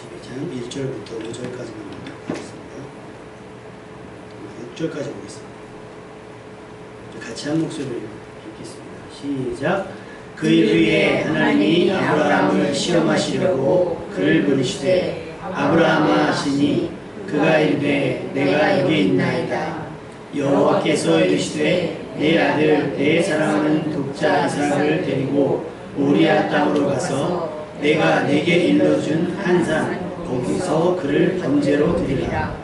12장 1절부터 5절까지만 하겠습니다. 6절까지 보겠습니다. 같이 한 목소리로 읽겠습니다. 시작. 그 일 후에 하나님이 아브라함을 시험하시려고 그를 부르시되 아브라함아 하시니 그가 이르되 내가 여기 있나이다. 여호와께서 이르시되 내 아들 내 사랑하는 독자 이삭을 데리고 모리아 땅으로 가서 내가 내게 일러준 한 산 거기서 그를 번제로 드리라.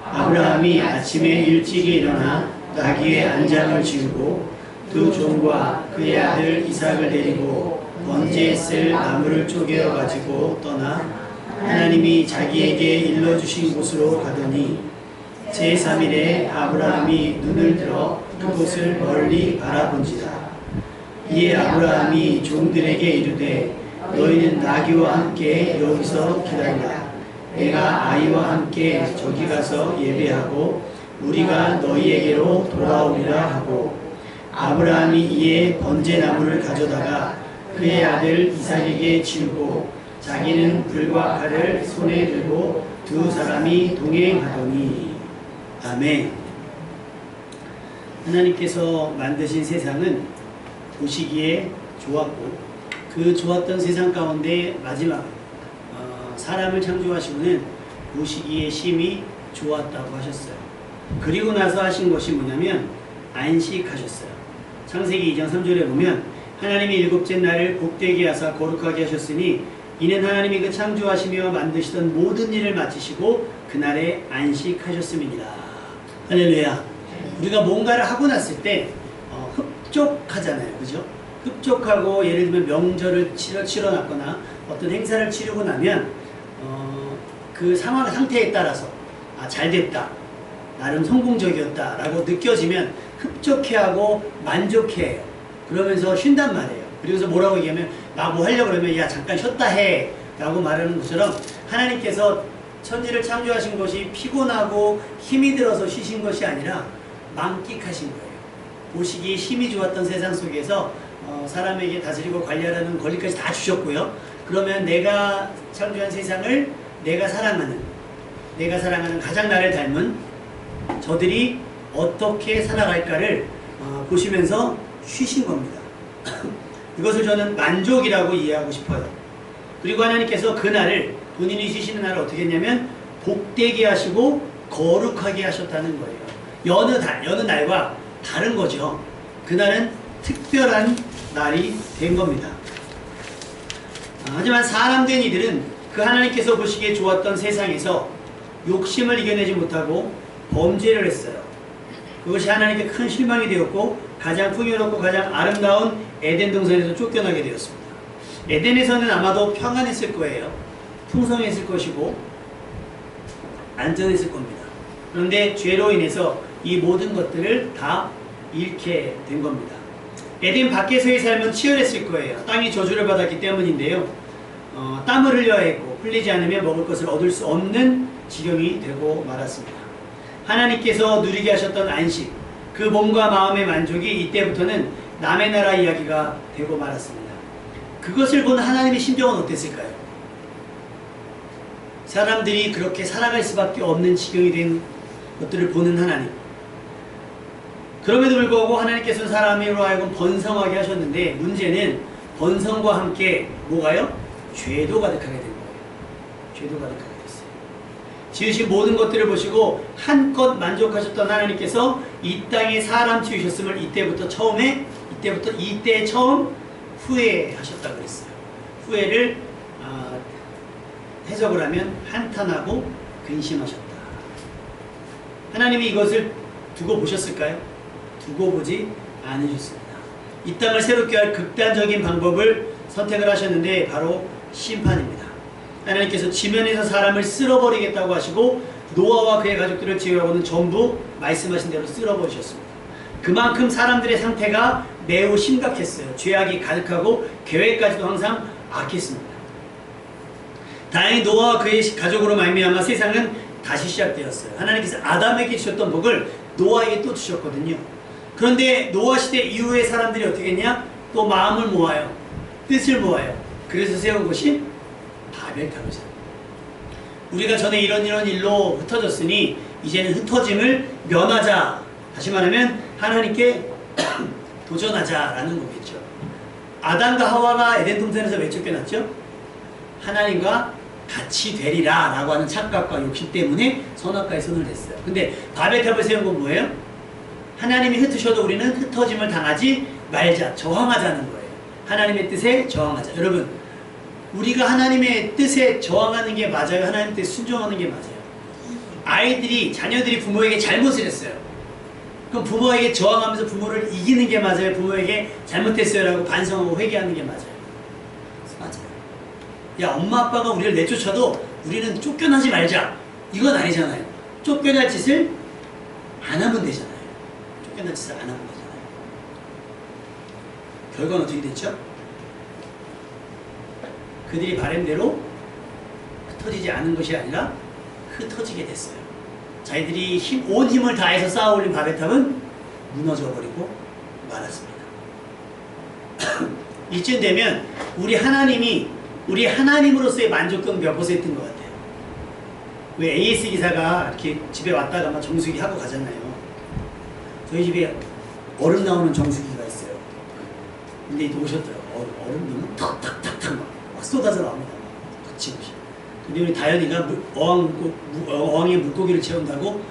아브라함이 아침에 일찍이 일어나 나귀의 안장을 지우고 두 종과 그의 아들 이삭을 데리고 번제에 쓸 나무를 쪼개어 가지고 떠나 하나님이 자기에게 일러주신 곳으로 가더니 제3일에 아브라함이 눈을 들어 그곳을 멀리 바라본지라. 이에 아브라함이 종들에게 이르되 너희는 나귀와 함께 여기서 기다리라. 내가 아이와 함께 저기 가서 예배하고 우리가 너희에게로 돌아오리라 하고 아브라함이 이에 번제나무를 가져다가 그의 아들 이삭에게 지우고 자기는 불과 칼을 손에 들고 두 사람이 동행하더니. 아멘. 하나님께서 만드신 세상은 보시기에 좋았고 그 좋았던 세상 가운데 마지막 사람을 창조하시고는 보시기에 심히 좋았다고 하셨어요. 그리고 나서 하신 것이 뭐냐면 안식하셨어요. 창세기 2장 3절에 보면 하나님이 일곱째 날을 복되게 하사 거룩하게 하셨으니 이는 하나님이 그 창조하시며 만드시던 모든 일을 마치시고 그날에 안식하셨음이니라. 할렐루야. 우리가 뭔가를 하고 났을 때 흡족하잖아요. 그죠? 흡족하고 예를 들면 명절을 치러놨거나 어떤 행사를 치르고 나면 그 상태에 따라서 잘됐다, 나름 성공적이었다 라고 느껴지면 흡족해하고 만족해요. 그러면서 쉰단 말이에요. 그리고서 뭐라고 얘기하면 나 뭐 하려고 그러면 야 잠깐 쉬었다 해 라고 말하는 것처럼 하나님께서 천지를 창조하신 것이 피곤하고 힘이 들어서 쉬신 것이 아니라 만끽하신 거예요. 보시기에 힘이 좋았던 세상 속에서 사람에게 다스리고 관리하라는 권리까지 다 주셨고요. 그러면 내가 창조한 세상을 내가 사랑하는 가장 나를 닮은 저들이 어떻게 살아갈까를 보시면서 쉬신 겁니다. 이것을 저는 만족이라고 이해하고 싶어요. 그리고 하나님께서 그날을 본인이 쉬시는 날을 어떻게 했냐면 복되게 하시고 거룩하게 하셨다는 거예요. 여느 날과 다른 거죠. 그날은 특별한 날이 된 겁니다. 하지만 사람된 이들은 그 하나님께서 보시기에 좋았던 세상에서 욕심을 이겨내지 못하고 범죄를 했어요. 그것이 하나님께 큰 실망이 되었고 가장 풍요롭고 가장 아름다운 에덴 동산에서 쫓겨나게 되었습니다. 에덴에서는 아마도 평안했을 거예요. 풍성했을 것이고 안전했을 겁니다. 그런데 죄로 인해서 이 모든 것들을 다 잃게 된 겁니다. 에덴 밖에서의 삶은 치열했을 거예요. 땅이 저주를 받았기 때문인데요. 땀을 흘려야 했고 흘리지 않으면 먹을 것을 얻을 수 없는 지경이 되고 말았습니다. 하나님께서 누리게 하셨던 안식, 그 몸과 마음의 만족이 이때부터는 남의 나라 이야기가 되고 말았습니다. 그것을 본 하나님의 심정은 어땠을까요? 사람들이 그렇게 살아갈 수밖에 없는 지경이 된 것들을 보는 하나님. 그럼에도 불구하고 하나님께서는 사람으로 하여금 번성하게 하셨는데 문제는 번성과 함께 뭐가요? 죄도 가득하게 된 거예요. 죄도 가득하게 됐어요. 지으신 모든 것들을 보시고 한껏 만족하셨던 하나님께서 이 땅에 사람 지으셨음을 이때 처음 후회하셨다고 그랬어요. 후회를 해석을 하면 한탄하고 근심하셨다. 하나님이 이것을 두고 보셨을까요? 두고 보지 않으셨습니다. 이 땅을 새롭게 할 극단적인 방법을 선택을 하셨는데 바로 심판입니다. 하나님께서 지면에서 사람을 쓸어버리겠다고 하시고 노아와 그의 가족들을 제외하고는 전부 말씀하신 대로 쓸어버리셨습니다. 그만큼 사람들의 상태가 매우 심각했어요. 죄악이 가득하고 계획까지도 항상 악했습니다. 다행히 노아와 그의 가족으로 말미암아 세상은 다시 시작되었어요. 하나님께서 아담에게 주셨던 복을 노아에게 또 주셨거든요. 그런데 노아 시대 이후의 사람들이 어떻게 했냐? 또 마음을 모아요. 뜻을 모아요. 그래서 세운 것이 바벨탑이죠. 우리가 전에 이런 일로 흩어졌으니 이제는 흩어짐을 면하자. 다시 말하면 하나님께 도전하자라는 거겠죠. 아담과 하와가 에덴 동산에서 왜 쫓겨났죠? 하나님과 같이 되리라 라고 하는 착각과 욕심 때문에 선악과에 손을 댔어요. 근데 바벨 탑을 세운 건 뭐예요? 하나님이 흩으셔도 우리는 흩어짐을 당하지 말자, 저항하자는 거예요. 하나님의 뜻에 저항하자. 여러분, 우리가 하나님의 뜻에 저항하는 게 맞아요? 하나님의 뜻에 순종하는 게 맞아요? 자녀들이 부모에게 잘못을 했어요. 그럼 부모에게 저항하면서 부모를 이기는 게 맞아요? 부모에게 잘못했어요 라고 반성하고 회개하는 게 맞아요? 맞아요. 야, 엄마 아빠가 우리를 내쫓아도 우리는 쫓겨나지 말자, 이건 아니잖아요. 쫓겨날 짓을 안 하면 되잖아요. 쫓겨날 짓을 안 하면 되잖아요. 결과는 어떻게 됐죠? 그들이 바람대로 흩어지지 않은 것이 아니라 흩어지게 됐어요. 자기들이 온 힘을 다해서 쌓아 올린 바벨탑은 무너져버리고 말았습니다. 이쯤 되면 우리 하나님으로서의 만족도는 몇 퍼센트인 것 같아요? 왜 AS 기사가 이렇게 집에 왔다가 막 정수기 하고 가잖아요. 저희 집에 얼음 나오는 정수기가 있어요. 근데 오셨더라고요. 얼음 넣으면 탁탁탁탁 막 쏟아져 나옵니다. 같이 오시. 근데 우리 다현이가 어항에 물고기를 채운다고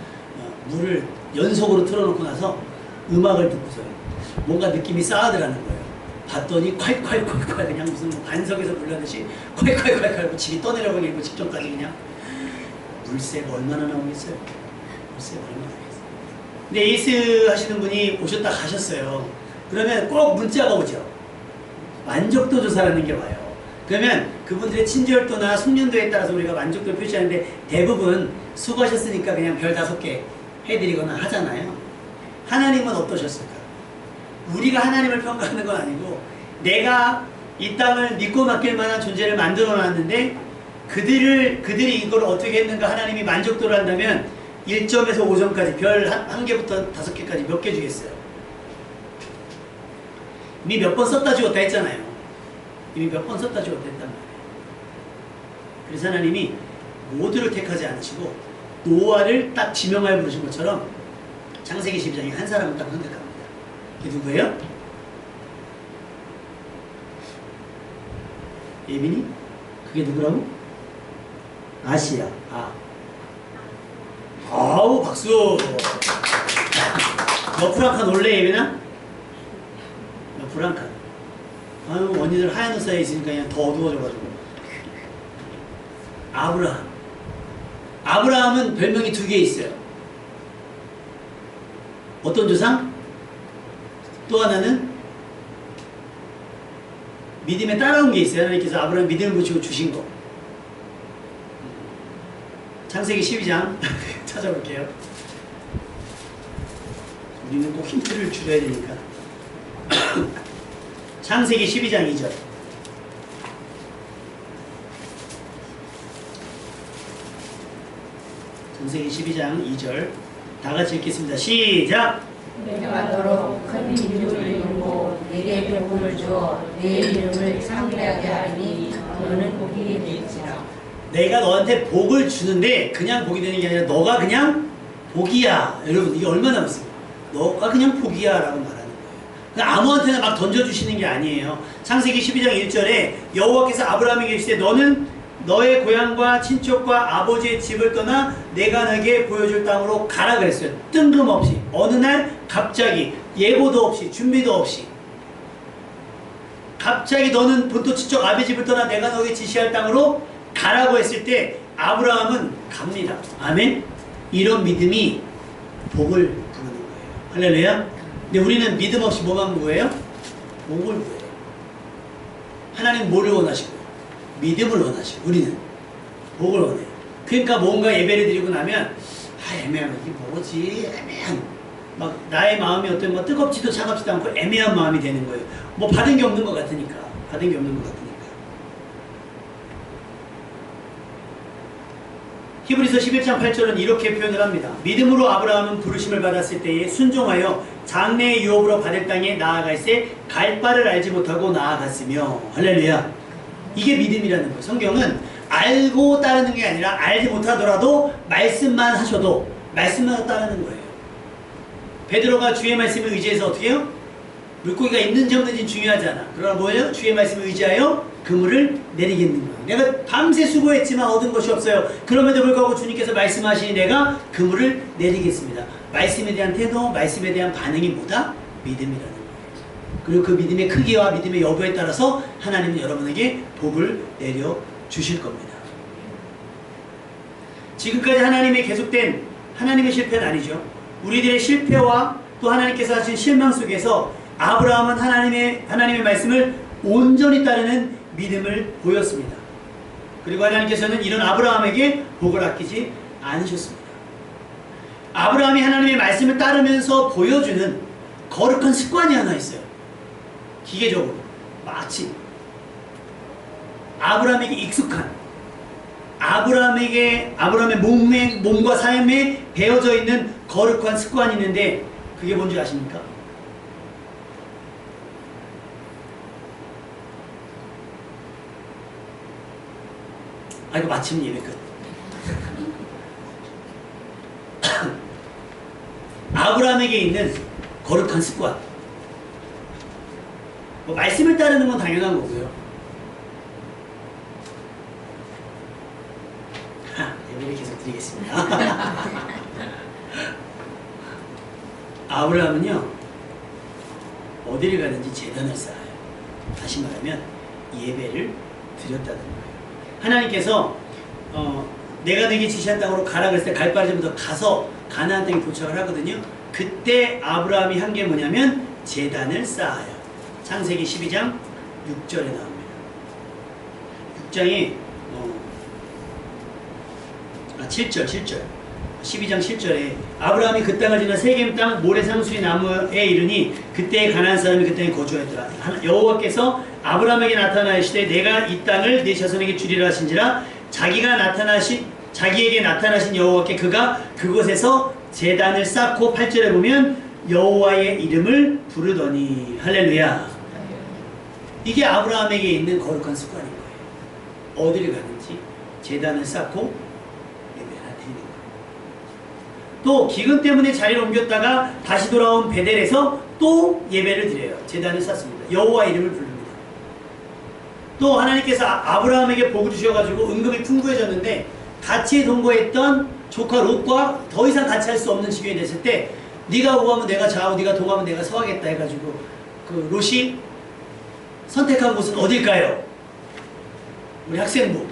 물을 연속으로 틀어놓고 나서 음악을 듣고서 뭔가 느낌이 싸하더라는 거예요. 봤더니 콸콸콸콸 그냥 무슨 반석에서 불나듯이 콸콸콸콸 집이 떠내려가기로 직전까지 그냥 물새가 얼마나 나오겠어요? 물새가 얼마나 나오겠어요? 근데 에이스 하시는 분이 오셨다 가셨어요. 그러면 꼭 문자가 오죠. 만족도 조사라는 게 와요. 그러면 그분들의 친절도나 숙련도에 따라서 우리가 만족도를 표시하는데 대부분 수고하셨으니까 그냥 별 5개 해드리거나 하잖아요. 하나님은 어떠셨을까? 우리가 하나님을 평가하는 건 아니고 내가 이 땅을 믿고 맡길 만한 존재를 만들어 놨는데 그들이 이걸 어떻게 했는가 하나님이 만족도를 한다면 1점에서 5점까지 별 1개부터 5개까지 몇 개 주겠어요? 이미 몇 번 썼다 지웠다 했잖아요. 이미 몇 번 썼다 지웠다 했단 말이에요. 그래서 하나님이 모두를 택하지 않으시고 노아를 딱 지명하여 부르신 것처럼 창세기 12장에 한 사람을 딱 선택합니다. 그게 누구예요? 예민이? 그게 누구라고? 아시야. 아우 박수. 너 프랑카 놀래 예민아? 너 프랑카. 아유 언니들 하얀 옷 사이에 있으니까 그냥 더 어두워져가지고. 아브라함은 별명이 2개 있어요. 어떤 조상? 또 하나는 믿음에 따라온 게 있어요. 하나님께서 아브라함 믿음을 붙이고 주신 거. 창세기 12장 찾아볼게요. 우리는 꼭 힌트를 줄여야 되니까. 창세기 12장 2절. 창세기 12장 2절. 다 같이 읽겠습니다. 시작! 내가 너로 큰 민족을 이루고 내게 복을 주어 내 이름을 상대하게 하니 너는 복이 될지라. 내가 너한테 복을 주는데 그냥 복이 되는 게 아니라 너가 그냥 복이야. 여러분 이게 얼마나 무섭습니까? 너가 그냥 복이야 라고 말하는 거예요. 그러니까 아무한테나 막 던져주시는 게 아니에요. 창세기 12장 1절에 여호와께서 아브라함에게 이르시되 너는 너의 고향과 친척과 아버지의 집을 떠나 내가 너에게 보여줄 땅으로 가라 그랬어요. 뜬금없이 어느 날 갑자기 예고도 없이 준비도 없이 갑자기 너는 본토 친척 아버지 집을 떠나 내가 너에게 지시할 땅으로 가라고 했을 때 아브라함은 갑니다. 아멘. 이런 믿음이 복을 부르는 거예요. 할렐루야. 근데 우리는 믿음 없이 뭐만 구해요? 복을 구해요. 하나님 뭐를 원하시고 믿음을 원하시고 우리는 복을 원해요. 그러니까 뭔가 예배를 드리고 나면 애매하면 이게 뭐지? 애매한 막 나의 마음이 어떤 뭐 뜨겁지도 차갑지도 않고 애매한 마음이 되는 거예요. 뭐 받은 게 없는 것 같으니까. 히브리서 11장 8절은 이렇게 표현을 합니다. 믿음으로 아브라함은 부르심을 받았을 때에 순종하여 장래의 유업으로 받을 땅에 나아갈새 갈 바를 알지 못하고 나아갔으며. 할렐루야. 이게 믿음이라는 거예요. 성경은 알고 따르는 게 아니라 알지 못하더라도 말씀만 하셔도 말씀만 따르는 거예요. 베드로가 주의 말씀을 의지해서 어떻게 해요? 물고기가 있는지 없는지 중요하지 않아. 그러나 뭐예요? 주의 말씀을 의지하여 그물을 내리겠는 거예요. 내가 밤새 수고했지만 얻은 것이 없어요. 그럼에도 불구하고 주님께서 말씀하시니 내가 그물을 내리겠습니다. 말씀에 대한 태도, 말씀에 대한 반응이 뭐다? 믿음이라는 거예요. 그리고 그 믿음의 크기와 믿음의 여부에 따라서 하나님은 여러분에게 복을 내려 주실 겁니다. 지금까지 하나님의 계속된 하나님의 실패는 아니죠. 우리들의 실패와 또 하나님께서 하신 실망 속에서 아브라함은 하나님의 말씀을 온전히 따르는 믿음을 보였습니다. 그리고 하나님께서는 이런 아브라함에게 복을 아끼지 않으셨습니다. 아브라함이 하나님의 말씀을 따르면서 보여주는 거룩한 습관이 하나 있어요. 기계적으로 마치 아브라함에게 익숙한 아브라함의 몸과 삶에 배어져 있는 거룩한 습관이 있는데 그게 뭔지 아십니까? 아이고 마침 예배 끝. 아브라함에게 있는 거룩한 습관. 뭐 말씀을 따르는 건 당연한 거고요. 예배를 계속 드리겠습니다. 아브라함은요 어디를 가든지 제단을 쌓아요. 다시 말하면 예배를 드렸다는 거예요. 하나님께서 내가 너에게 지시한 땅으로 가라 그랬을 때 갈 바지부터 가서 가나안 땅에 도착을 하거든요. 그때 아브라함이 한 게 뭐냐면 제단을 쌓아요. 창세기 12장 6절에 나옵니다. 6장에 7절 12장 7절에 아브라함이 그 땅을 지나 세겜 땅 모래 상수리 나무에 이르니 그때 가나안 사람이 그 땅에 거주하였더라. 여호와께서 아브라함에게 나타나시되 내가 이 땅을 네 자손에게 주리라 하신지라 자기에게 나타나신 여호와께 그가 그곳에서 제단을 쌓고 8절에 보면 여호와의 이름을 부르더니 할렐루야. 이게 아브라함에게 있는 거룩한 습관인 거예요. 어디를 가든지 제단을 쌓고 예배를 드리는 거예요. 또 기근 때문에 자리를 옮겼다가 다시 돌아온 베델에서 또 예배를 드려요. 제단을 쌓습니다. 여호와의 이름을 부릅니다. 또 하나님께서 아브라함에게 복을 주셔가지고 은금이 풍부해졌는데 같이 동거했던 조카 롯과 더 이상 같이 할 수 없는 지경이 됐을 때 네가 우하면 내가 좌우 네가 동하면 내가 서하겠다 해가지고 그 롯이 선택한 곳은 어딜까요? 우리 학생부.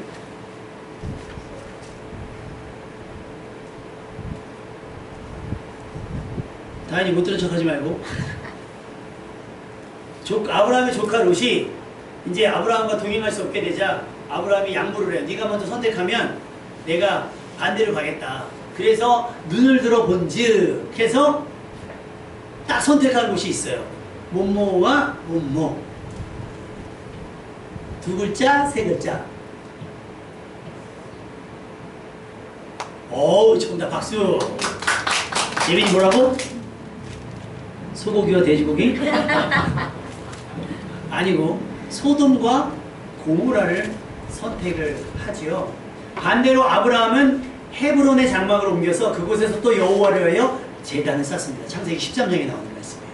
다행히 못 들은 척하지 말고. 아브라함의 조카 롯이 이제 아브라함과 동행할 수 없게 되자 아브라함이 양보를 해요. 네가 먼저 선택하면 내가 반대로 가겠다. 그래서 눈을 들어본즉 해서 딱 선택한 곳이 있어요. 못모와 못모. 두 글자, 세 글자. 어우, 정답 박수. 예빈이 뭐라고? 소고기와 돼지고기? 아니고 소돔과 고모라를 선택을 하지요. 반대로 아브라함은 헤브론의 장막을 옮겨서 그곳에서 또 여호와를 위하여 제단을 쌓습니다. 창세기 13장에 나오는 말씀이에요.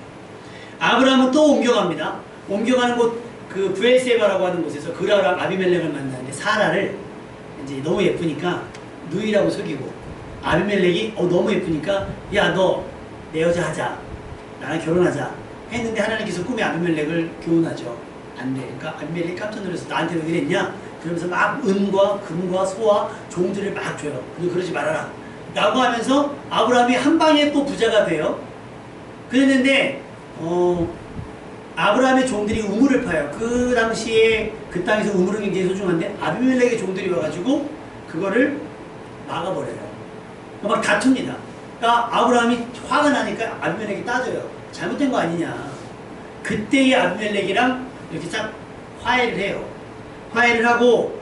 아브라함은 또 옮겨갑니다. 옮겨가는 곳 그 브엘세바라고 하는 곳에서 그라랑 아비멜렉을 만나는데 사라를 이제 너무 예쁘니까 누이라고 속이고 아비멜렉이 너무 예쁘니까 야 너 내 여자 하자. 나랑 결혼하자. 했는데 하나님께서 꿈에 아비멜렉을 교훈하죠. 안 돼. 그러니까 아비멜렉이 깜짝 놀라서 나한테 왜 그랬냐? 그러면서 막 은과 금과 소와 종들을 막 줘요. 그리고 그러지 말아라. 라고 하면서 아브라함이 한 방에 또 부자가 돼요. 그랬는데 아브라함의 종들이 우물을 파요. 그 당시에 그 땅에서 우물은 굉장히 소중한데 아비멜렉의 종들이 와가지고 그거를 막아버려요. 막 다툽니다. 그러니까 아브라함이 화가 나니까 아비멜렉이 따져요. 잘못된 거 아니냐. 그때의 아비멜렉이랑 이렇게 딱 화해를 해요. 화해를 하고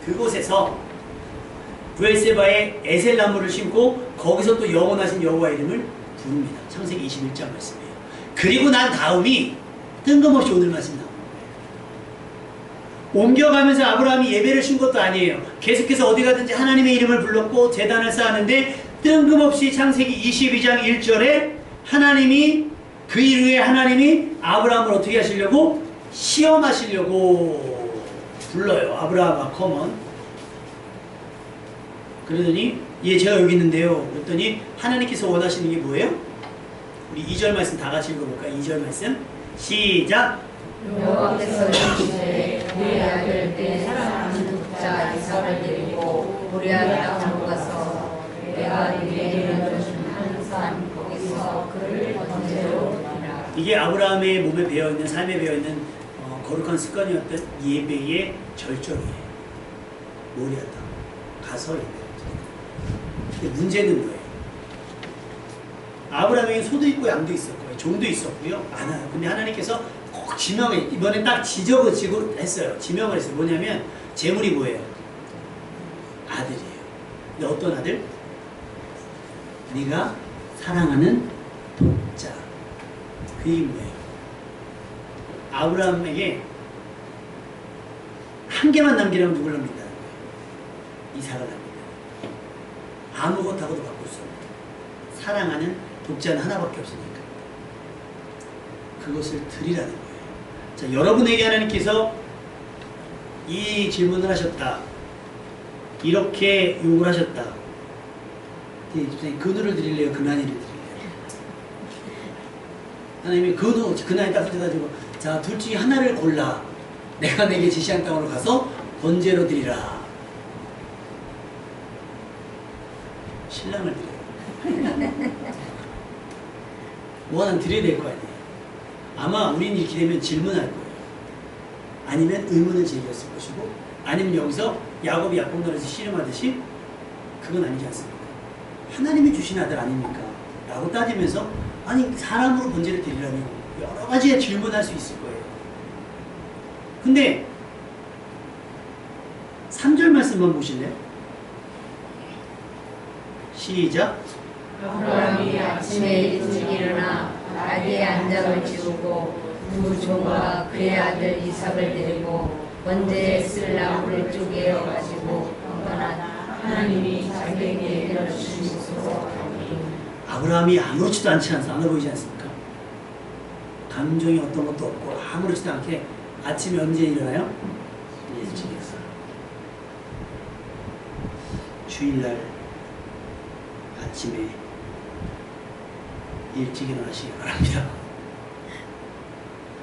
그곳에서 브엘세바에 에셀나무를 심고 거기서 또 영원하신 여호와 이름을 부릅니다. 창세기 21장 말씀이에요. 그리고 난 다음이 뜬금없이 오늘 말씀 나옵니다. 옮겨가면서 아브라함이 예배를 신 것도 아니에요. 계속해서 어디 가든지 하나님의 이름을 불렀고 제단을 쌓았는데 뜬금없이 창세기 22장 1절에 하나님이 그 이후에 하나님이 아브라함을 어떻게 하시려고? 시험하시려고 불러요. 아브라함아 컴온. 그러더니 예 제가 여기 있는데요. 그랬더니 하나님께서 원하시는 게 뭐예요? 우리 2절 말씀 다 같이 읽어볼까요? 2절 말씀 시작. 여호와께서 이르시되 우리 아들 때 사랑하는 독자 이삭을 데리고 모리아 땅으로 가서 내가 네게 내려준 한 산 거기서 그를 번제로 드리라. 이게 아브라함의 몸에 배어있는 삶에 배어있는 거룩한 습관이었던 예배의 절정이에요. 모리아 땅 가서 예배를. 근데 문제는 뭐예요? 아브라함에게 소도 있고 양도 있었고요. 종도 있었고요. 많아요. 근데 하나님께서 꼭 지명해 이번에 딱 지적으시고 했어요. 지명을 했어요. 뭐냐면 재물이 뭐예요? 아들이에요. 근데 어떤 아들? 네가 사랑하는 독자. 그 얘기 뭐예요? 아브라함에게 한 개만 남기라면 누굴 남긴다는 거예요? 이삭을 남긴다. 아무것하고도 바꿀 수 없는 사랑하는 독자는 하나밖에 없으니까 그것을 드리라는 거예요. 자, 여러분에게 하나님께서 이 질문을 하셨다. 이렇게 요구를 하셨다. 근우를 드릴래요? 근한이를 드릴래요? 하나님이 근한이 딱 흩어가지고 자, 둘 중에 하나를 골라. 내가 내게 지시한 땅으로 가서 번제로 드리라. 신랑을 드려요. 뭐 하나 드려야 될 거 아니에요. 아마 우린 이렇게 되면 질문할 거예요. 아니면 의문을 제기했을 것이고 아니면 여기서 야곱이 약봉단에서 씨름하듯이 그건 아니지 않습니까? 하나님이 주신 아들 아닙니까? 라고 따지면서 아니 사람으로 번제를 드리라면 여러 가지의 질문할 수 있을 거예요. 근데 3절 말씀만 보실래요? 시작. 아브라함이 아침에 일찍 일어나 자기의 안장을 지우고 두 종과 그의 아들 이삭을 데리고 번제에 쓸 나무를 쪼개어 가지고 떠나 하나님이 자기에게 내려주신 곳으로 가니. 아브라함이 아무렇지도 않지 않아 보이지 않습니까? 감정이 어떤 것도 없고 아무렇지도 않게 아침에 언제 일어나요? 일찍 일어나요. 주일날 아침에 일찍 일어나시기 바랍니다.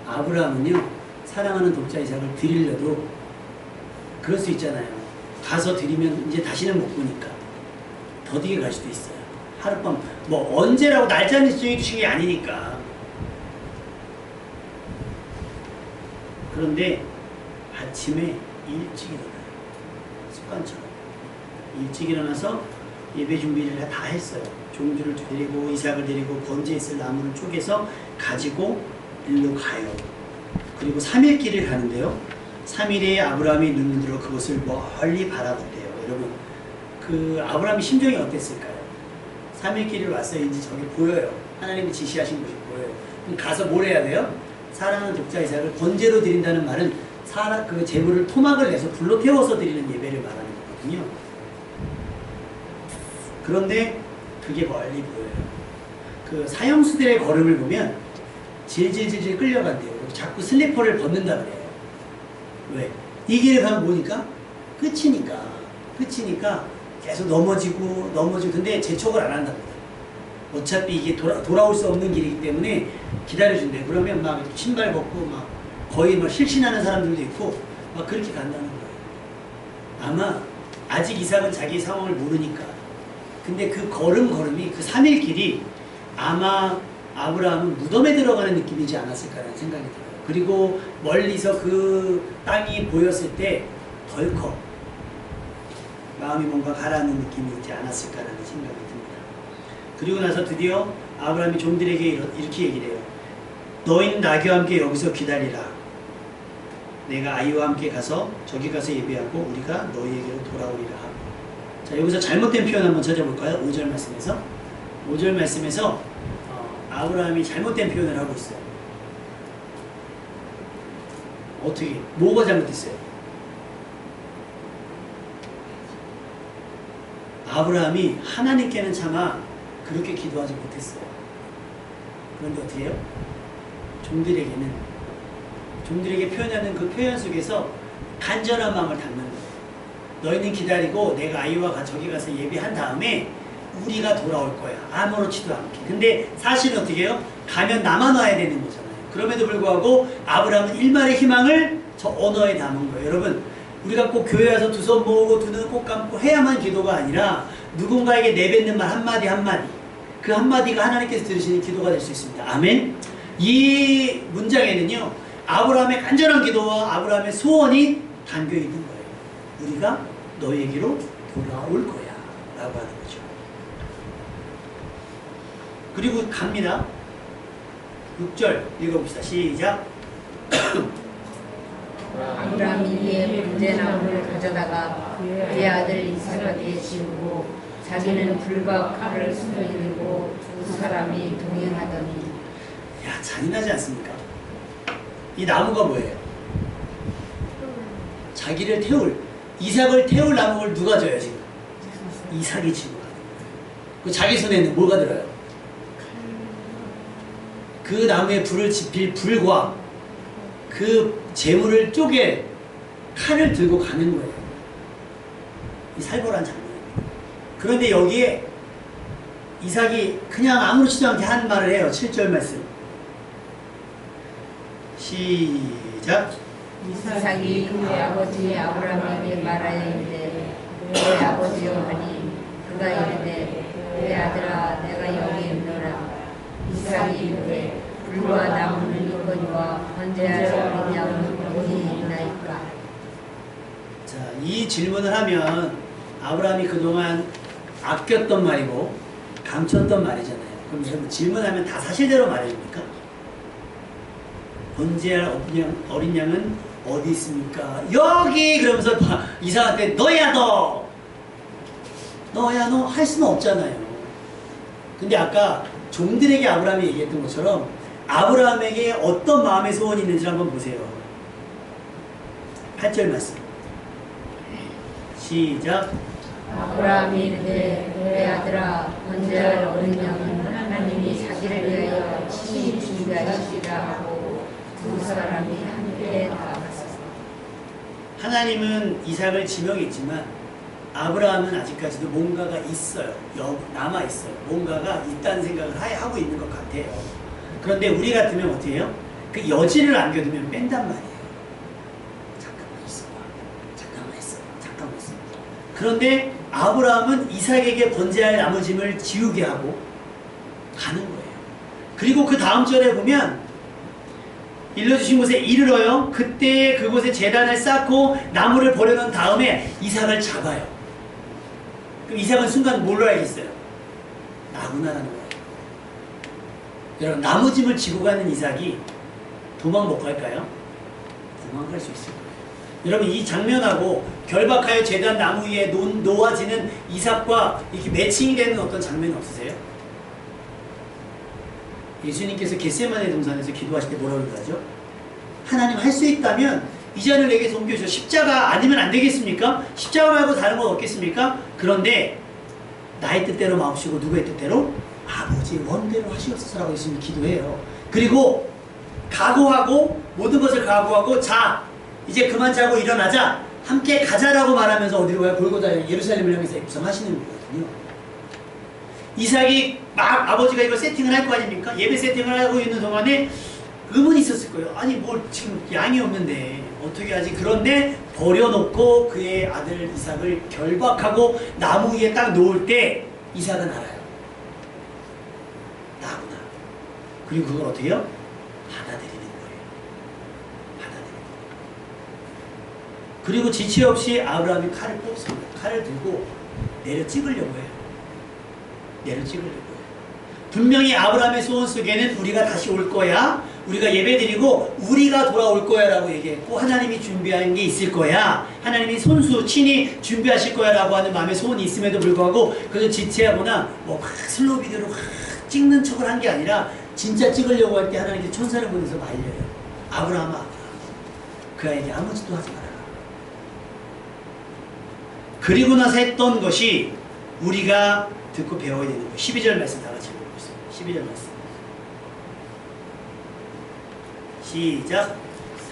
아브라함은요 사랑하는 독자 이삭을 드리려도 그럴 수 있잖아요. 가서 드리면 이제 다시는 못 보니까 더디게 갈 수도 있어요. 하룻밤 뭐 언제라고 날짜는 정해주신 게 아니니까. 그런데 아침에 일찍 일어나요. 습관처럼 일찍 일어나서 예배 준비를 다 했어요. 종주를 드리고 이삭을 드리고 번제에 쓸 나무를 쪼개서 가지고 일로 가요. 그리고 3일 길을 가는데요. 3일에 아브라함이 눈을 들어 그것을 멀리 바라본대요. 여러분 그 아브라함의 심정이 어땠을까요? 3일 길을 왔어요. 이제 저기 보여요. 하나님이 지시하신 곳이 보여요. 그럼 가서 뭘 해야 돼요? 사랑하는 독자 이삭을 번제로 드린다는 말은 그 제물을 토막을 내서 불로 태워서 드리는 예배를 말하는 거거든요. 그런데 그게 멀리 보여요. 그 사형수들의 걸음을 보면 질질질질 끌려간대요. 자꾸 슬리퍼를 벗는다 그래요. 왜? 이 길을 가면 뭐니까? 끝이니까 계속 넘어지고 근데 재촉을 안 한답니다. 어차피 이게 돌아올 수 없는 길이기 때문에 기다려준대요. 그러면 막 신발 벗고 막 거의 막 실신하는 사람들도 있고 막 그렇게 간다는 거예요. 아마 아직 이삭은 자기 상황을 모르니까. 근데 그 걸음이 그 3일 길이 아마 아브라함은 무덤에 들어가는 느낌이지 않았을까라는 생각이 들어요. 그리고 멀리서 그 땅이 보였을 때 덜컥 마음이 뭔가 가라앉는 느낌이 있지 않았을까라는 생각이 듭니다. 그리고 나서 드디어 아브라함이 종들에게 이렇게 얘기를 해요. 너희는 나귀와 함께 여기서 기다리라. 내가 아이와 함께 가서 저기 가서 예배하고 우리가 너희에게로 돌아오리라. 자, 여기서 잘못된 표현 한번 찾아볼까요? 5절 말씀에서 5절 말씀에서 아브라함이 잘못된 표현을 하고 있어요. 어떻게? 뭐가 잘못됐어요? 아브라함이 하나님께는 차마 그렇게 기도하지 못했어요. 그런데 어떻게 해요? 종들에게 표현하는 그 표현 속에서 간절한 마음을 담는 거예요. 너희는 기다리고 내가 아이와 저기 가서 예비한 다음에 우리가 돌아올 거야. 아무렇지도 않게. 근데 사실은 어떻게 해요? 가면 나만 와야 되는 거잖아요. 그럼에도 불구하고 아브라함은 일말의 희망을 저 언어에 담은 거예요. 여러분, 우리가 꼭 교회 와서 두 손 모으고 두 눈 꼭 감고 해야만 기도가 아니라 누군가에게 내뱉는 말 한마디 한마디, 그 한마디가 하나님께서 들으시는 기도가 될 수 있습니다. 아멘. 이 문장에는요, 아브라함의 간절한 기도와 아브라함의 소원이 담겨 있는 거예요. 우리가 너에게로 돌아올 거야 라고 하는 거죠. 그리고 갑니다. 6절 읽어봅시다. 시작. 아브라함이 이에 번제나무를 가져다가 그의 아들 이삭에게 지우고 자기는 불과 칼을 손에 들고 두 사람이 동행하더니. 야, 잔인하지 않습니까? 이 나무가 뭐예요? 자기를 태울, 이삭을 태울 나무를 누가 져요 지금? 이삭이 지고 가는 거예요. 그 자기 손에는 뭐가 들어요? 그 나무에 불을 지필 불과 그 재물을 쪼개 칼을 들고 가는 거예요. 이 살벌한 장면입니다. 그런데 여기에 이삭이 그냥 아무렇지도 않게 한 말을 해요. 7절 말씀. 시작. 이삭이 그의 아버지 아브라함에게 말하여 이르되 그의 아버지여 하니 그가 이르되 그의 아들아 내가 여기 있노라. 이삭이 이르되 불과 나무는 있거니와 번제할 어린 양은 어디 있나이까. 자, 이 질문을 하면 아브라함이 그동안 아꼈던 말이고 감췄던 말이잖아요. 그럼 여러분 질문하면 다 사실대로 말해줍니까? 번제할 어린 양은 어디 있습니까? 여기! 그러면서 이삭한테 너야 너! 너야 너 할 수는 없잖아요. 근데 아까 종들에게 아브라함이 얘기했던 것처럼 아브라함에게 어떤 마음의 소원이 있는지 한번 보세요. 8절 말씀 시작. 아브라함이 이르되 내 아들아 번제할 어린 양은 하나님이 자기를 위하여 친히 준비하시리라 하고 두 사람이 함께 나아갔었다. 하나님은 이삭을 지명했지만 아브라함은 아직까지도 뭔가가 있어요. 남아있어요. 뭔가가 있다는 생각을 하고 있는 것 같아요. 그런데 우리 같으면 어떻게 해요? 그 여지를 남겨두면 뺀단 말이에요. 잠깐만 있어봐. 잠깐만 있어. 잠깐만 있어. 그런데 아브라함은 이삭에게 번제할 나머짐을 지우게 하고 가는 거예요. 그리고 그 다음 절에 보면 일러주신 곳에 이르러요. 그때 그곳에 제단을 쌓고 나무를 버려놓은 다음에 이삭을 잡아요. 그럼 이삭은 순간 뭘로 알겠어요? 나구나라는 거예요. 여러분, 나무짐을 지고 가는 이삭이 도망 못 갈까요? 도망갈 수 있을 거예요. 여러분, 이 장면하고 결박하여 제단 나무 위에 놓아지는 이삭과 이렇게 매칭이 되는 어떤 장면 없으세요? 예수님께서 겟세마네 동산에서 기도하실 때 뭐라고 그러죠? 하나님 할 수 있다면 이 잔을 내게 옮겨주셔. 십자가 아니면 안 되겠습니까? 십자가 말고 다른 건 없겠습니까? 그런데 나의 뜻대로 마옵시고 누구의 뜻대로? 아버지의 원대로 하시옵소서라고 예수님이 기도해요. 그리고 각오하고 모든 것을 각오하고 자 이제 그만 자고 일어나자 함께 가자라고 말하면서 어디로 가요? 골고다 예루살렘을 향해서 입성하시는 거거든요. 이삭이 막 아버지가 이걸 세팅을 할 거 아닙니까? 예배 세팅을 하고 있는 동안에 의문이 있었을 거예요. 아니 뭘 지금 양이 없는데 어떻게 하지? 그런데 버려놓고 그의 아들 이삭을 결박하고 나무 위에 딱 놓을 때 이삭은 알아요. 나구나. 그리고 그걸 어떻게 해요? 받아들이는 거예요. 받아들이는 거예요. 그리고 지체 없이 아브라함이 칼을 뽑습니다. 칼을 들고 내려 찍으려고 해요. 내려 찍으려고 해요. 분명히 아브라함의 소원 속에는 우리가 다시 올 거야, 우리가 예배드리고 우리가 돌아올 거야 라고 얘기했고 하나님이 준비한 게 있을 거야, 하나님이 손수 친히 준비하실 거야 라고 하는 마음의 소원이 있음에도 불구하고 그래서 지체하거나 뭐 막 슬로우 비디오로 막 찍는 척을 한 게 아니라 진짜 찍으려고 할 때 하나님께 천사를 보내서 말려요. 아브라함아, 그 아이에게 아무 짓도 하지 마라. 그리고 나서 했던 것이 우리가 듣고 배워야 되는 거예요. 12절 말씀 다 같이 읽어보겠습니다. 12절 말씀. 시작.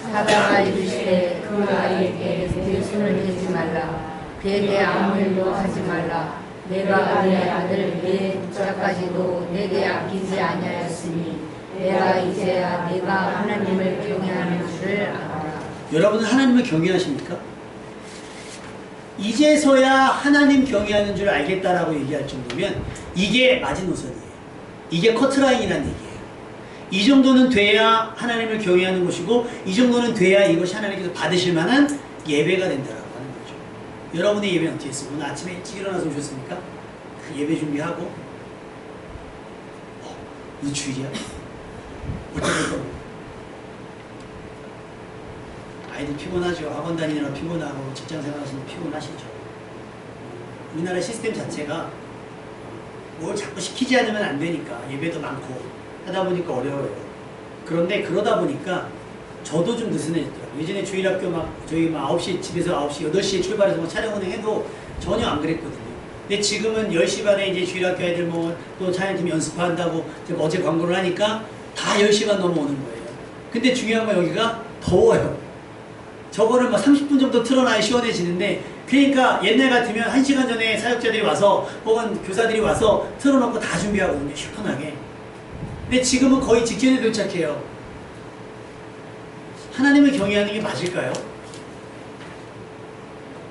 사다가 이르시되 그 아이에게 내 손을 대지 말라. 그에게 아무 일도 하지 말라. 내가 내 아들 내 자까지도 내게 아끼지 아니하였으니 내가 이제야 내가 하나님을 경외하는 줄을 알아라. 여러분은 하나님을 경외하십니까? 이제서야 하나님 경외하는 줄 알겠다라고 얘기할 정도면 이게 마지노선이에요. 이게 커트라인이라는 얘기예요. 이 정도는 돼야 하나님을 경외하는 것이고 이 정도는 돼야 이것이 하나님께서 받으실 만한 예배가 된다라고 하는 거죠. 여러분의 예배는 어떻게 했어요? 오늘 아침에 일찍 일어나서 오셨습니까? 그 예배 준비하고 이 주일이야? 어쩌고 아이들 피곤하죠. 학원 다니느라 피곤하고 직장 생활하시면 피곤하시죠. 우리나라 시스템 자체가 뭘 자꾸 시키지 않으면 안 되니까 예배도 많고 하다 보니까 어려워요. 그런데 그러다 보니까 저도 좀 느슨해졌더라고요. 예전에 주일학교 저희 9시 집에서 9시 8시에 출발해서 촬영 운행해도 전혀 안 그랬거든요. 근데 지금은 10시 반에 이제 주일학교 애들 또 찬양팀 연습한다고 제가 어제 광고를 하니까 다 10시간 넘어오는 거예요. 근데 중요한 건 여기가 더워요. 저거를 30분 정도 틀어놔야 시원해지는데 그러니까 옛날 같으면 1시간 전에 사역자들이 와서 혹은 교사들이 와서 틀어놓고 다 준비하거든요. 시원하게. 근데 지금은 거의 직전에 도착해요. 하나님을 경외하는 게 맞을까요?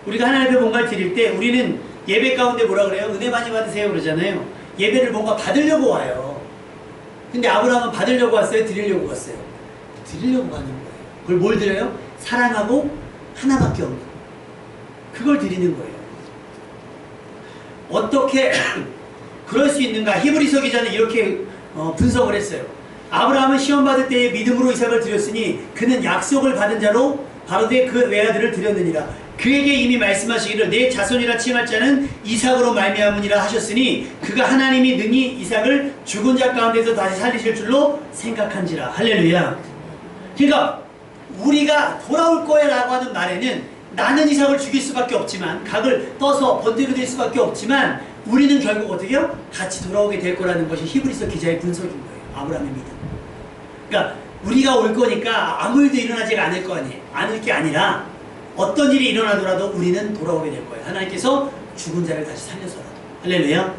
우리가 하나님 앞에 뭔가를 드릴 때 우리는 예배 가운데 뭐라 그래요? 은혜 많이 받으세요 그러잖아요. 예배를 뭔가 받으려고 와요. 근데 아브라함은 받으려고 왔어요? 드리려고 왔어요? 드리려고 가는 거예요. 그걸 뭘 드려요? 사랑하고 하나밖에 없는 그걸 드리는 거예요. 어떻게 그럴 수 있는가? 히브리서 기자는 이렇게 분석을 했어요. 아브라함은 시험받을 때에 믿음으로 이삭을 드렸으니 그는 약속을 받은 자로 바로 그 외아들을 드렸느니라. 그에게 이미 말씀하시기를 내 자손이라 칭할 자는 이삭으로 말미암으니라 하셨으니 그가 하나님이 능히 이삭을 죽은 자 가운데서 다시 살리실 줄로 생각한지라. 할렐루야. 그러니까 우리가 돌아올 거야 라고 하는 말에는 나는 이삭을 죽일 수밖에 없지만 각을 떠서 번데로 될 수밖에 없지만 우리는 결국 어떻게 해요? 같이 돌아오게 될 거라는 것이 히브리서 기자의 분석인 거예요. 아브라함의 믿음. 그러니까 우리가 올 거니까 아무 일도 일어나지 않을 거 아니에요. 않을 게 아니라 어떤 일이 일어나더라도 우리는 돌아오게 될 거예요. 하나님께서 죽은 자를 다시 살려서라도. 할렐루야.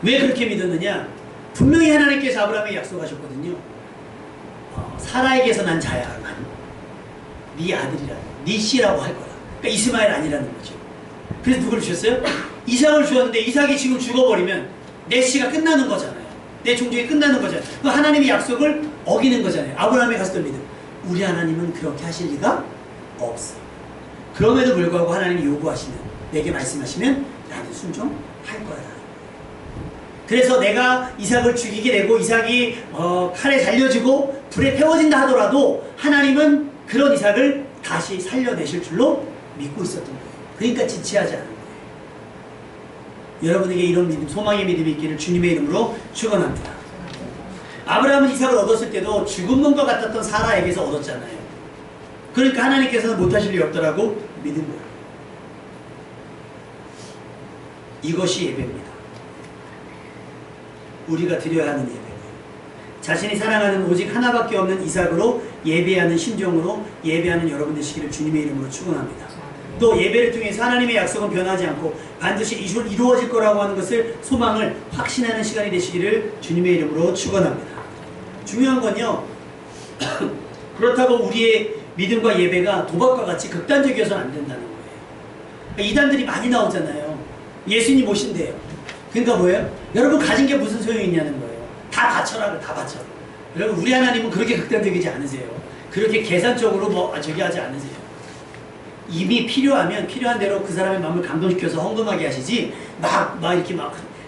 왜 그렇게 믿었느냐? 분명히 하나님께서 아브라함에게 약속하셨거든요. 사라에게서 난 자야만 네 아들이라 네 씨라고 할 거야. 그러니까 이스마엘 아니라는 거죠. 그래서 누구를 주셨어요? 이삭을 주었는데 이삭이 지금 죽어버리면 내 씨가 끝나는 거잖아요. 내 종족이 끝나는 거잖아요. 그 하나님의 약속을 어기는 거잖아요. 아브라함의 갔었던 믿음. 우리 하나님은 그렇게 하실 리가 없어. 그럼에도 불구하고 하나님이 요구하시는 내게 말씀하시면 나는 순종할 거야. 그래서 내가 이삭을 죽이게 되고 이삭이 칼에 잘려지고 불에 태워진다 하더라도 하나님은 그런 이삭을 다시 살려내실 줄로 믿고 있었던 거예요. 그러니까 지체하지 않은 거예요. 여러분에게 이런 믿음, 소망의 믿음이 있기를 주님의 이름으로 축원합니다. 아브라함은 이삭을 얻었을 때도 죽은 몸과 같았던 사라에게서 얻었잖아요. 그러니까 하나님께서는 못하실 일이 없더라고 믿은 거예요. 이것이 예배입니다. 우리가 드려야 하는 예배예요. 자신이 사랑하는 오직 하나밖에 없는 이삭으로 예배하는 심정으로 예배하는 여러분 되시기를 주님의 이름으로 축원합니다. 또 예배를 통해서 하나님의 약속은 변하지 않고 반드시 이루어질 거라고 하는 것을 소망을 확신하는 시간이 되시기를 주님의 이름으로 축원합니다. 중요한 건요. 그렇다고 우리의 믿음과 예배가 도박과 같이 극단적이어서는 안 된다는 거예요. 그러니까 이단들이 많이 나오잖아요. 예수님 오신대요. 그러니까 뭐예요? 여러분 가진 게 무슨 소용이 있냐는 거예요. 다 바쳐라, 다 바쳐. 여러분 우리 하나님은 그렇게 극단적이지 않으세요. 그렇게 계산적으로 저기 하지 않으세요. 이미 필요하면 필요한 대로 그 사람의 마음을 감동시켜서 헌금하게 하시지 막 이렇게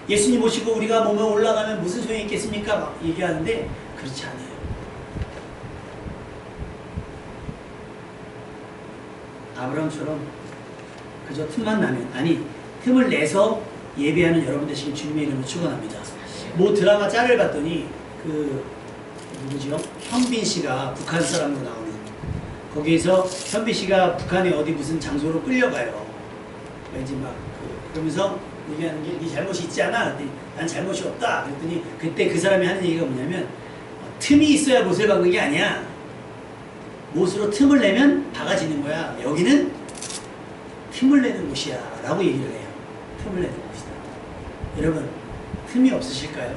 예수님 오시고 우리가 몸에 올라가면 무슨 소용이 있겠습니까? 막 얘기하는데 그렇지 않아요. 아브라함처럼 그저 틈만 나면 틈을 내서 예배하는 여러분 되시길 주님의 이름으로 축원합니다. 뭐 드라마 짤을 봤더니 누구죠? 현빈 씨가 북한 사람으로 나오는 거기에서 현빈 씨가 북한에 어디 무슨 장소로 끌려가요. 왠지 그러면서 얘기하는 게 네 잘못이 있지 않아? 그랬더니 난 잘못이 없다. 그랬더니 그때 그 사람이 하는 얘기가 뭐냐면 틈이 있어야 못을 박는 게 아니야. 못으로 틈을 내면 박아지는 거야. 여기는 틈을 내는 곳이야 라고 얘기를 해요. 틈을 내는 곳이다. 여러분 틈이 없으실까요?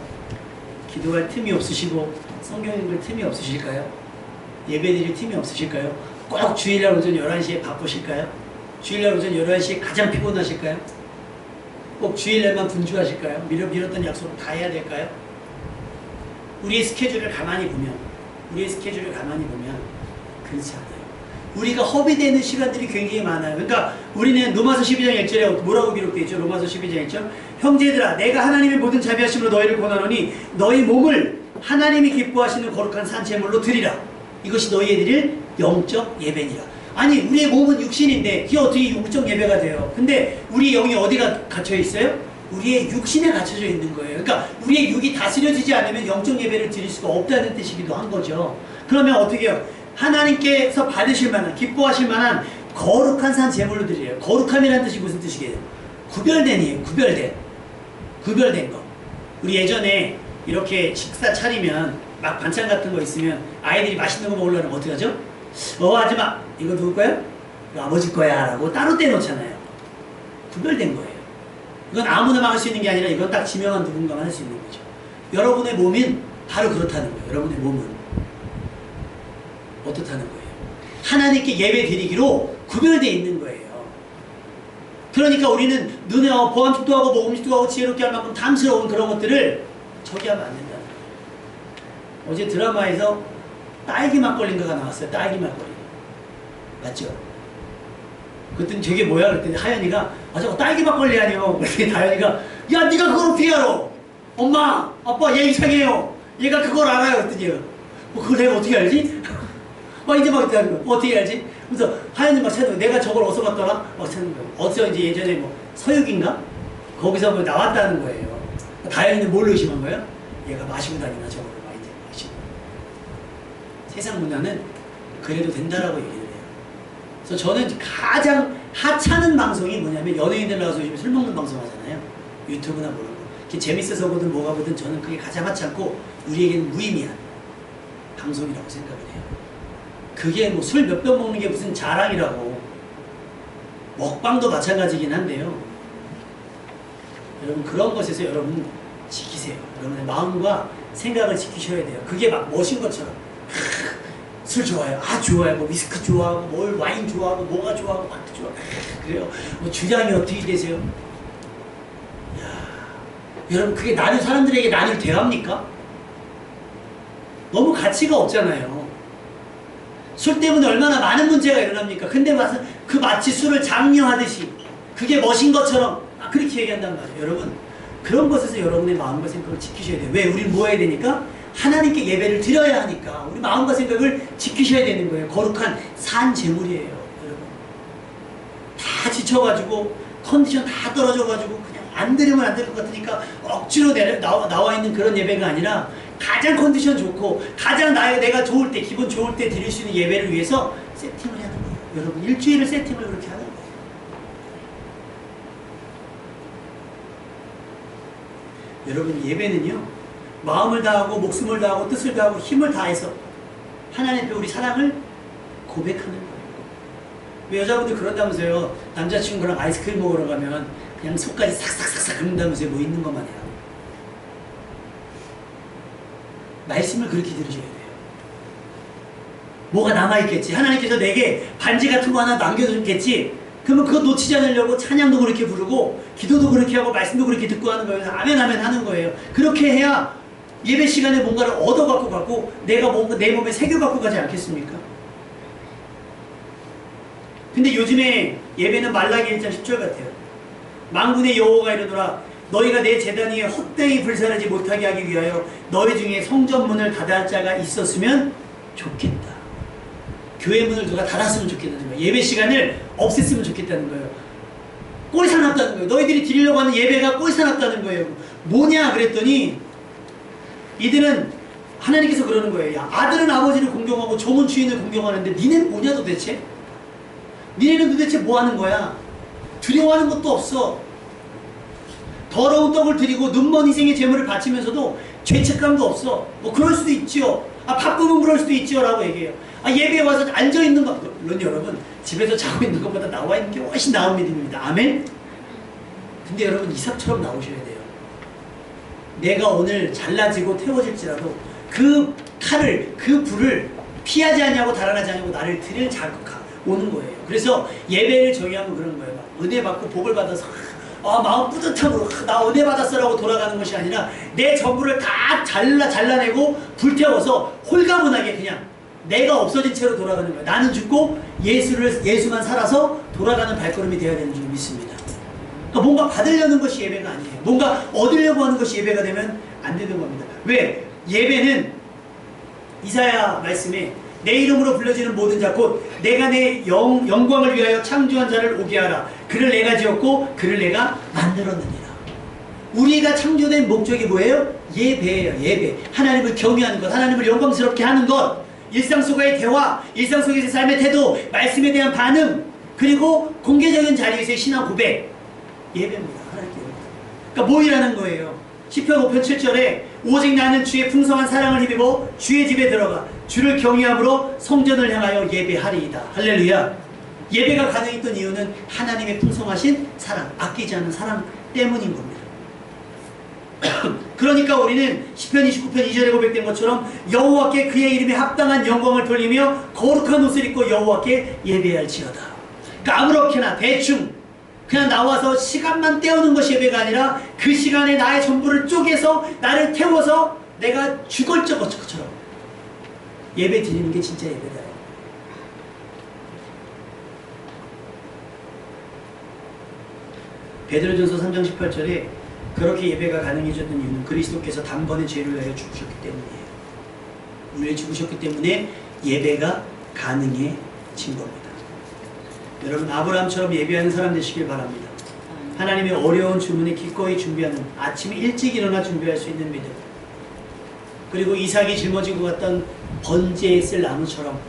기도할 틈이 없으시고 성경 읽을 틈이 없으실까요? 예배드릴 틈이 없으실까요? 꼭 주일날 오전 11시에 바쁘실까요? 주일날 오전 11시에 가장 피곤하실까요? 꼭 주일날만 분주하실까요? 미뤘던 약속을 다 해야 될까요? 우리의 스케줄을 가만히 보면 그렇지 않아요. 우리가 허비되는 시간들이 굉장히 많아요. 그러니까 우리는 로마서 12장 1절에 뭐라고 기록되어 있죠? 로마서 12장 1절 형제들아 내가 하나님의 모든 자비하심으로 너희를 권하노니 너희 몸을 하나님이 기뻐하시는 거룩한 산제물로 드리라. 이것이 너희의 드릴 영적 예배니라. 아니 우리의 몸은 육신인데 이게 어떻게 영적 예배가 돼요? 근데 우리 영이 어디가 갇혀 있어요? 우리의 육신에 갇혀져 있는 거예요. 그러니까 우리의 육이 다스려지지 않으면 영적 예배를 드릴 수가 없다는 뜻이기도 한 거죠. 그러면 어떻게 해요? 하나님께서 받으실 만한 기뻐하실 만한 거룩한 산 제물로 드려요. 거룩함이라는 뜻이 무슨 뜻이게요? 구별된이에요. 구별된 거. 우리 예전에 이렇게 식사 차리면 막 반찬 같은 거 있으면 아이들이 맛있는 거 먹으려면 어떻게 하죠? 아줌마 이거 누구 거야? 이거 아버지 거야 라고 따로 떼놓잖아요. 구별된 거예요. 이건 아무나 막을 수 있는 게 아니라 이건 딱 지명한 누군가만 할 수 있는 거죠. 여러분의 몸은 바로 그렇다는 거예요. 여러분의 몸은 어떻다는 거예요? 하나님께 예배 드리기로 구별되어 있는 거예요. 그러니까 우리는 눈에 보암식도 하고 모금식도 하고 지혜롭게 할 만큼 탐스러운 그런 것들을 저기 하면 안 된다는 거예요. 어제 드라마에서 딸기 막걸리인가가 나왔어요. 딸기 막걸리. 맞죠? 그랬더니 저게 뭐야? 그랬더니 하연이가 저거 딸기 막걸리 아니요. 그랬더니 다현이가 야 네가 그걸 어떻게 알아? 엄마 아빠 얘 이상해요. 얘가 그걸 알아요. 그랬더니 그걸 내가 어떻게 알지? 이제 막 어떻게 알지? 그래서 하연이 막 찾는 거야. 내가 저걸 어디서 봤더라? 막 찾는 거예요. 어디서 이제 예전에 뭐 서육인가? 거기서 뭐 나왔다는 거예요. 다현이는 뭘 의심한 거예요? 얘가 마시고 다니나 저거를 막 이제 마시고. 세상 문화는 그래도 된다라고 얘기를 해요. 그래서 저는 가장 하찮은 방송이 뭐냐면 연예인들 나와서 요즘 술 먹는 방송 하잖아요. 유튜브나 뭐런 거. 그게 재밌어서 보든 뭐가 보든 저는 그게 가장 하찮고 우리에게는 무의미한 방송이라고 생각을 해요. 그게 뭐 술 몇 병 먹는 게 무슨 자랑이라고. 먹방도 마찬가지긴 한데요. 여러분 그런 것에서 여러분 지키세요. 여러분의 마음과 생각을 지키셔야 돼요. 그게 막 멋인 것처럼 술 좋아해요. 좋아요. 뭐 위스키 좋아하고 뭘 와인 좋아하고 뭐가 좋아하고 막도 좋아하고 그래요. 뭐 주량이 어떻게 되세요? 야, 여러분 그게 사람들에게 나눌 대화입니까? 너무 가치가 없잖아요. 술 때문에 얼마나 많은 문제가 일어납니까? 근데 와서 마치 술을 장려하듯이 그게 멋인 것처럼 그렇게 얘기한단 말이에요. 여러분 그런 것에서 여러분의 마음과 생각을 지키셔야 돼요. 왜? 우리는 뭐 해야 되니까? 하나님께 예배를 드려야 하니까 우리 마음과 생각을 지키셔야 되는 거예요. 거룩한 산 제물이에요. 여러분 다 지쳐가지고 컨디션 다 떨어져가지고 그냥 안 드리면 안 될 것 같으니까 억지로 나와 있는 그런 예배가 아니라 가장 컨디션 좋고 가장 내가 좋을 때 기분 좋을 때 드릴 수 있는 예배를 위해서 세팅을 하는 거예요. 여러분 일주일을 세팅을 그렇게 하는 거예요. 여러분 예배는요 마음을 다하고 목숨을 다하고 뜻을 다하고 힘을 다해서 하나님 앞에 우리 사랑을 고백하는 거예요. 왜 여자분들 그런다면서요. 남자친구랑 아이스크림 먹으러 가면 그냥 속까지 싹싹싹싹 긁는다면서요. 뭐 있는 것만 해요. 말씀을 그렇게 들으셔야 돼요. 뭐가 남아있겠지. 하나님께서 내게 반지 같은 거 하나 남겨주겠지. 그러면 그거 놓치지 않으려고 찬양도 그렇게 부르고 기도도 그렇게 하고 말씀도 그렇게 듣고 하는 거예요. 아멘 아멘 하는 거예요. 그렇게 해야 예배 시간에 뭔가를 얻어갖고 가고 내가 뭔가 내 몸에 새겨갖고 가지 않겠습니까? 근데 요즘에 예배는 말라기 1장 10절 같아요. 만군의 여호와가 이르노라 너희가 내 제단 위에 헛되이 불사르지 못하게 하기 위하여 너희 중에 성전문을 닫을 자가 있었으면 좋겠다. 교회 문을 누가 닫았으면 좋겠다는 거예요. 예배 시간을 없앴으면 좋겠다는 거예요. 꼴이 사납다는 거예요. 너희들이 드리려고 하는 예배가 꼴이 사납다는 거예요. 뭐냐 그랬더니 이들은 하나님께서 그러는 거예요. 야, 아들은 아버지를 공경하고 종은 주인을 공경하는데 니네는 뭐냐 도대체? 니네는 도대체 뭐 하는 거야? 두려워하는 것도 없어. 더러운 떡을 드리고 눈먼 희생의 제물을 바치면서도 죄책감도 없어. 뭐 그럴 수도 있지요. 바쁘면 그럴 수도 있지요 라고 얘기해요. 예배에 와서 앉아있는 것, 물론 여러분 집에서 자고 있는 것보다 나와 있는 게 훨씬 나은 믿음입니다. 아멘? 근데 여러분 이삭처럼 나오셔야 돼요. 내가 오늘 잘라지고 태워질지라도 그 칼을, 그 불을 피하지 않냐고 달아나지 않냐고 나를 드릴 자극하 오는 거예요. 그래서 예배를 정의하면 그런 거예요. 은혜 받고 복을 받아서 마음 뿌듯함으로 나 은혜 받았어라고 돌아가는 것이 아니라 내 전부를 다 잘라내고 불태워서 홀가분하게 그냥 내가 없어진 채로 돌아가는 거예요. 나는 죽고 예수만 살아서 돌아가는 발걸음이 되어야 되는 줄 믿습니다. 그러니까 뭔가 받으려는 것이 예배가 아니에요. 뭔가 얻으려고 하는 것이 예배가 되면 안 되는 겁니다. 왜? 예배는 이사야 말씀에 내 이름으로 불려지는 모든 자 곧 내가 내 영광을 위하여 창조한 자를 오게 하라. 그를 내가 지었고 그를 내가 만들었느니라. 우리가 창조된 목적이 뭐예요? 예배예요. 예배. 하나님을 경외하는 것, 하나님을 영광스럽게 하는 것, 일상 속의 대화, 일상 속에서의 삶의 태도, 말씀에 대한 반응, 그리고 공개적인 자리에서의 신앙 고백. 예배입니다. 하나님께. 그러니까 모이라는 거예요. 시편 5편 7절에 오직 나는 주의 풍성한 사랑을 힘입어 주의 집에 들어가 주를 경외함으로 성전을 향하여 예배하리이다. 할렐루야. 예배가 가능했던 이유는 하나님의 풍성하신 사랑, 아끼지 않은 사랑 때문인 겁니다. 그러니까 우리는 시편 29편 2절에 고백된 것처럼 여호와께 그의 이름에 합당한 영광을 돌리며 거룩한 옷을 입고 여호와께 예배할지어다. 그러니까 아무렇게나 대충 그냥 나와서 시간만 때우는 것이 예배가 아니라 그 시간에 나의 전부를 쪼개서 나를 태워서 내가 죽을 것처럼 예배 드리는 게 진짜 예배다. 베드로전서 3장 18절에 그렇게 예배가 가능해졌던 이유는 그리스도께서 단번에 죄를 위하여 죽으셨기 때문이에요. 우리를 죽으셨기 때문에 예배가 가능해진 겁니다. 여러분 아브라함처럼 예배하는 사람 되시길 바랍니다. 하나님의 어려운 주문에 기꺼이 준비하는, 아침에 일찍 일어나 준비할 수 있는 믿음, 그리고 이삭이 짊어지고 갔던 번제에 쓸 나무처럼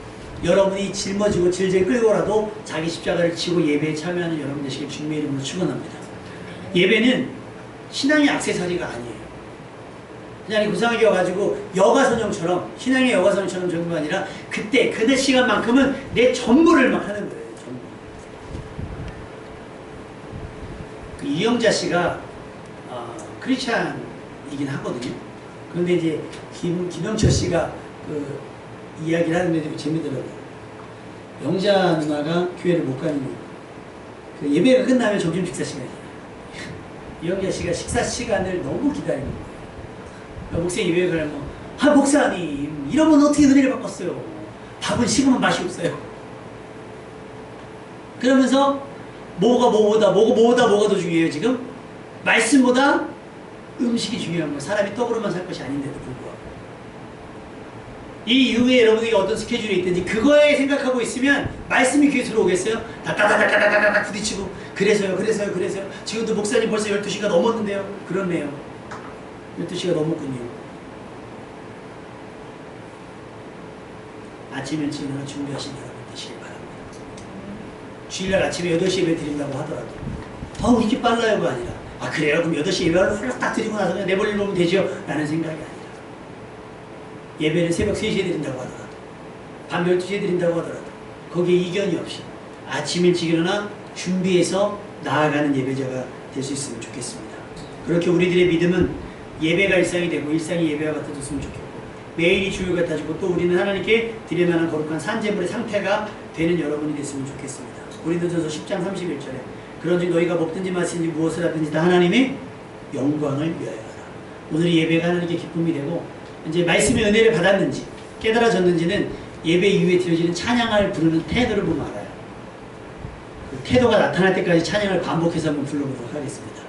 여러분이 짊어지고 질질 끌고라도 자기 십자가를 지고 예배에 참여하는 여러분 되시길 주님의 이름으로 축원합니다. 예배는 신앙의 액세서리가 아니에요. 그냥 구상하게 와가지고 여가선용처럼, 신앙의 여가선용처럼 정도가 아니라 그때 그날 시간만큼은 내 전부를 막 하는 거예요. 전부. 그 이영자 씨가 크리스찬이긴 하거든요. 그런데 이제 김영철 씨가 그 이야기를 하는데 되게 재미더라고요. 영자 누나가 교회를 못 가는 이유. 그 예배가 끝나면 점심 식사 시간이잖아요. 이영자 씨가 식사 시간을 너무 기다리는 거예요. 그러니까 목사님 예배 가면 목사님 이러면 어떻게 은혜를 바꿨어요? 밥은 식으면 맛이 없어요. 그러면서 뭐가 더 중요해요 지금? 말씀보다 음식이 중요한 거예요. 사람이 떡으로만 살 것이 아닌데도 불구하고. 이 이후에 여러분에게 어떤 스케줄이 있든지 그거에 생각하고 있으면 말씀이 귀에 들어오겠어요? 다다다다다다다 부딪히고 그래서요. 지금도 목사님 벌써 12시가 넘었는데요. 그렇네요. 12시가 넘었군요. 아침 일찍 일어나 준비하신 여러분 되시길 바랍니다. 주일날 아침에 8시에 예배 드린다고 하더라도 이렇게 빨라요가 아니라 그래요? 그럼 8시 예배를 훌쩍 딱 드리고 나서 그냥 내버려 놓으면 되죠? 라는 생각이 아니라 예배를 새벽 3시에 드린다고 하더라도 밤 12시에 드린다고 하더라도 거기에 이견이 없이 아침 일찍 일어나 준비해서 나아가는 예배자가 될 수 있으면 좋겠습니다. 그렇게 우리들의 믿음은 예배가 일상이 되고 일상이 예배와 같아졌으면 좋겠고 매일이 주일 같아지고 또 우리는 하나님께 드릴 만한 거룩한 산제물의 상태가 되는 여러분이 됐으면 좋겠습니다. 고린도전서 10장 31절에 그런즉 너희가 먹든지 마시든지 무엇을 하든지 다 하나님의 영광을 위하여 하라. 오늘 예배가 하나님께 기쁨이 되고 이제 말씀의 은혜를 받았는지 깨달아졌는지는 예배 이후에 드려지는 찬양을 부르는 태도를 보면 알아요. 그 태도가 나타날 때까지 찬양을 반복해서 한번 불러보도록 하겠습니다.